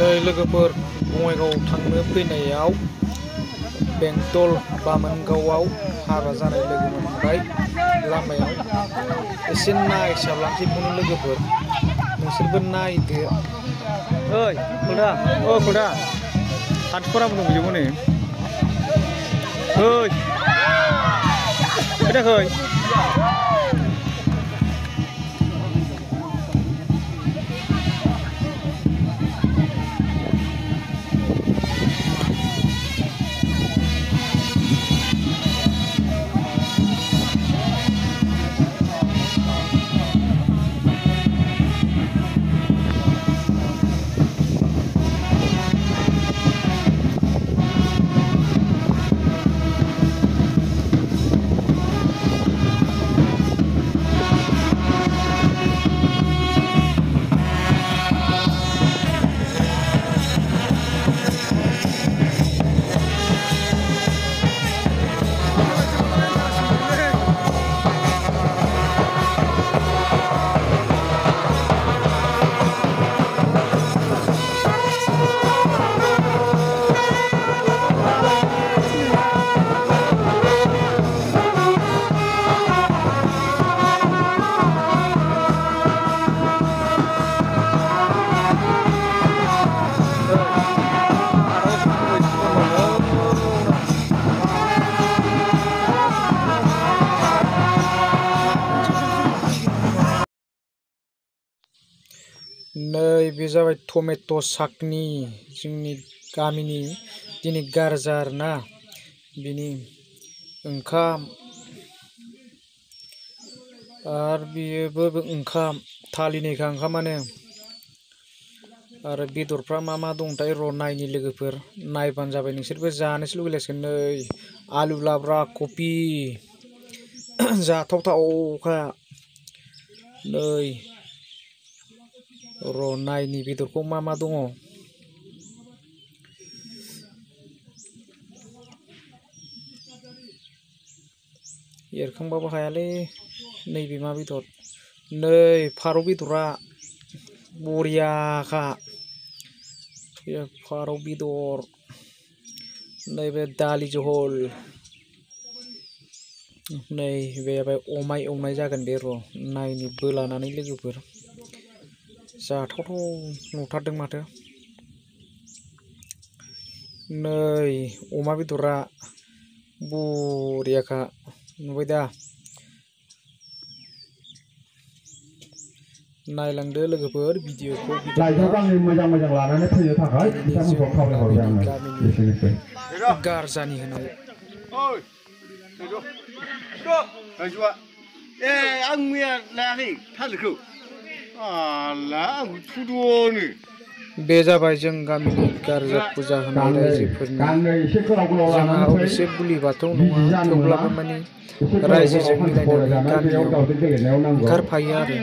नै लोगोफोर बङाइगाव थांनो फैनायाव बेंटल बामोनगावआव हाबा जानाय लोगो मोनबाय लामायाव एसे नायसाबलांसै फुनो लोगोफोर नोंसोरबो नायदो। ओइ खुलदा खुलदा हाथफोराबो दंजोबो नै ओइ खोनायाखै नै बे जाबाय टमेट' साकनि जोंनि गामिनि दिनै गारजा आरोना बिनि ओंखाम आरो बेयोबो ओंखाम थालिनैखा ओंखामानो आरो बेदरफ्रा मा दंथाय र' नायनि लोगोफोर नायबानो जाबाय नोंसोरबो जानोसो लुगैलायसिगोन। नै आलु लाब्रा कफि जाथावथावखा नै र' नायनि बेदरखौ मा दङ एरखांबाबो हायालै नैबे मा बेदर नै फारौ बेदरा बरियाखा फारौ बेदर नैबे दालि जहल नै बे अमा एवनाय जागोन बे र' नायनि बोलानानै लोगोफोर जाथावथाव नुथारदों माथो नै अमा बेदरा बरियाखा नुबाय दा नायलांदो लोगोफोर भिडिअखौ गारजानि होनाय आं मैया लायाखै थालिरखौ थुद'नो बे जाबाय जों गामिनि गारजा फुजा होनाय रायजोफोरनि जोंहा अबयसे बुलि बाथौ नङा थेवब्लाबो माने रायजोजों मिलायनानै गामियाव ओंखारफायो आरो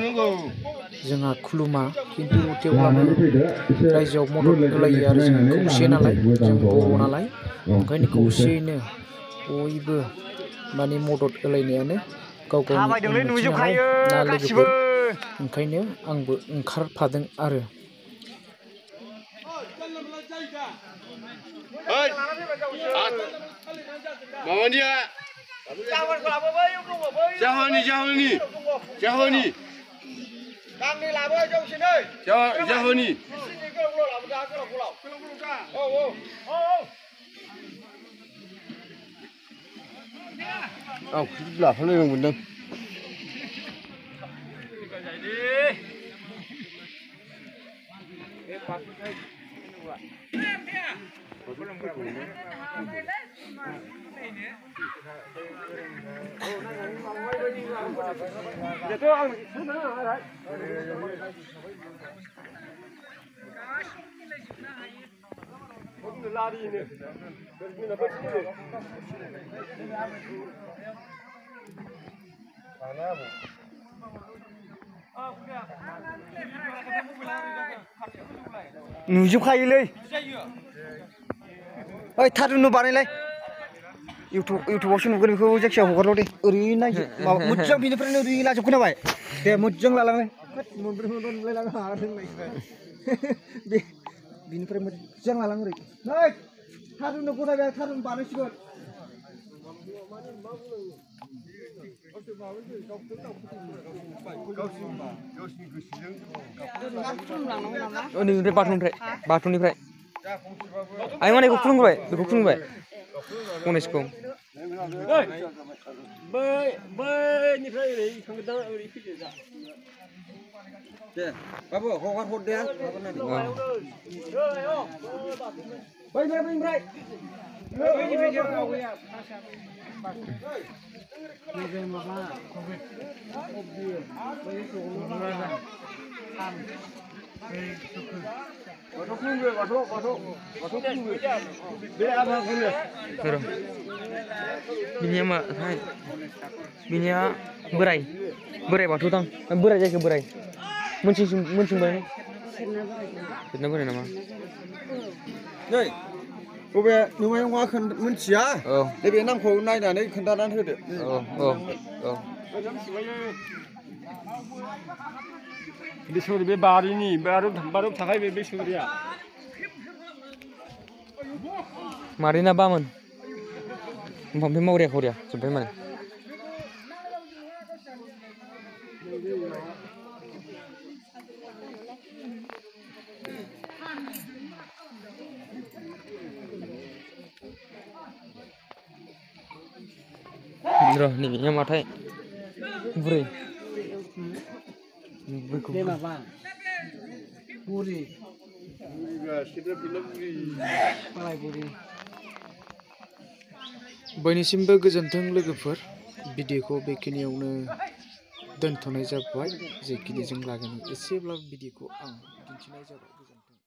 जोंहा खुलुमा खिन्थु थेवब्लाबो रायजोआव मदद होलायो आरो जों खौसे नालाय जों बर' नालाय ओंखायनो खौसेयैनो बयबो माने मदद होलायनायानो गाव गावनि उन्नति नालाय ना लोगोफोर ओंखायनो आंबो ओंखारफादों आरो माबानिया जाहोनि आं लाफालायनो मोनदों नुजोबखायोलै ओइ थारुन बानायलाय इउटुबावसो नुगोन बेखौ जायखिया हगारल' दे ओरैनो नायजो माबा मोजां बेनिफ्रायनो ओरै लाजोब खोनाबाय दे मोजां लालांलाय मोनब्रै मोनबा नुलायलाङो बे बिनिफ्राय मोजां लालां ओरै नै थारुननो गथायबाय थारुन बानायसिगोन उन्दैनिफ्राय बाथौनिफ्राय आं माने बेखौ खुलुमबाय गणेशखौ बैनिफ्राय ओरै थांगोन ओरै फैदो दा दे बाबु हगार हर दे बैनिफ्राय बिनिया मा बिनिया बोराय बाथौ दां बोराय जायखौ बोराय मोनसिंबाय बिदिनो बोराय नामा नै बबे नोंमाय मा मिथिया नैबे नामखौ नायनानै खोन्थानानै होदो बेसर बे बारिनि बारियाव थाखाय बे बेसरिया मादैना बामोन ओमफ्राय मावरिया खरिया जोब्बाय माने र' नैबेनिया माथाय बुरै माबा बुरि बयनिसिमबो गोजोन्थों लोगोफोर भिडिअखौ बेखिनियावनो दोनथ'नाय जाबाय जेखिनि जों लागोनि एसेब्लाबो भिडिअखौ आं दिन्थिनाय जाबाय गोजोन्थों